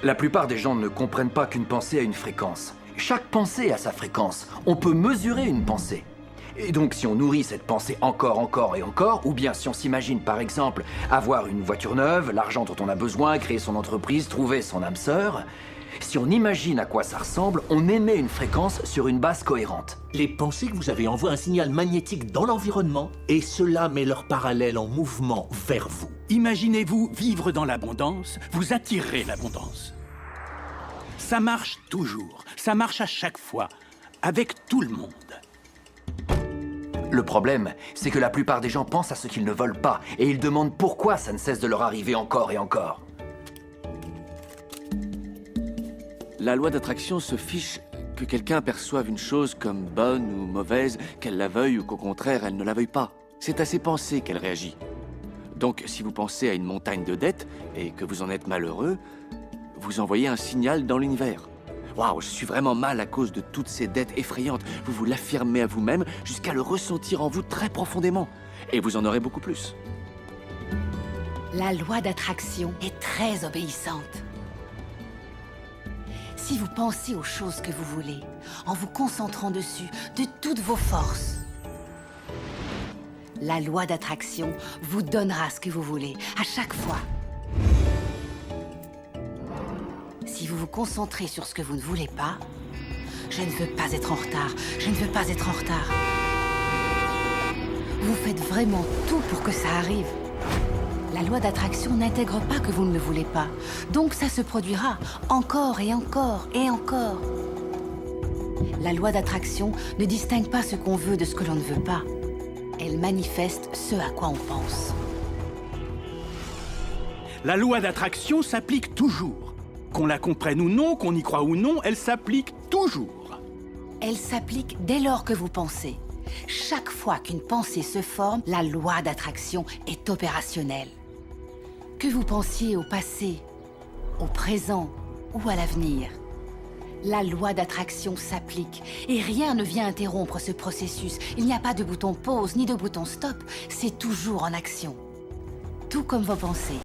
La plupart des gens ne comprennent pas qu'une pensée a une fréquence. Chaque pensée a sa fréquence. On peut mesurer une pensée. Et donc, si on nourrit cette pensée encore et encore, ou bien si on s'imagine, par exemple, avoir une voiture neuve, l'argent dont on a besoin, créer son entreprise, trouver son âme sœur, si on imagine à quoi ça ressemble, on émet une fréquence sur une base cohérente. Les pensées que vous avez envoient un signal magnétique dans l'environnement et cela met leur parallèle en mouvement vers vous. Imaginez-vous vivre dans l'abondance, vous attirerez l'abondance. Ça marche toujours, ça marche à chaque fois, avec tout le monde. Le problème, c'est que la plupart des gens pensent à ce qu'ils ne veulent pas, et ils demandent pourquoi ça ne cesse de leur arriver encore et encore. La loi d'attraction se fiche que quelqu'un perçoive une chose comme bonne ou mauvaise, qu'elle la veuille ou qu'au contraire, elle ne la veuille pas. C'est à ses pensées qu'elle réagit. Donc, si vous pensez à une montagne de dettes et que vous en êtes malheureux, vous envoyez un signal dans l'univers. Waouh, je suis vraiment mal à cause de toutes ces dettes effrayantes. Vous vous l'affirmez à vous-même jusqu'à le ressentir en vous très profondément. Et vous en aurez beaucoup plus. La loi d'attraction est très obéissante. Si vous pensez aux choses que vous voulez, en vous concentrant dessus de toutes vos forces, la loi d'attraction vous donnera ce que vous voulez, à chaque fois. Si vous vous concentrez sur ce que vous ne voulez pas, je ne veux pas être en retard, je ne veux pas être en retard. Vous faites vraiment tout pour que ça arrive. La loi d'attraction n'intègre pas que vous ne le voulez pas. Donc ça se produira encore et encore et encore. La loi d'attraction ne distingue pas ce qu'on veut de ce que l'on ne veut pas. Elle manifeste ce à quoi on pense. La loi d'attraction s'applique toujours. Qu'on la comprenne ou non, qu'on y croit ou non, elle s'applique toujours. Elle s'applique dès lors que vous pensez. Chaque fois qu'une pensée se forme, la loi d'attraction est opérationnelle. Que vous pensiez au passé, au présent ou à l'avenir, la loi d'attraction s'applique et rien ne vient interrompre ce processus. Il n'y a pas de bouton pause ni de bouton stop, c'est toujours en action. Tout comme vos pensées.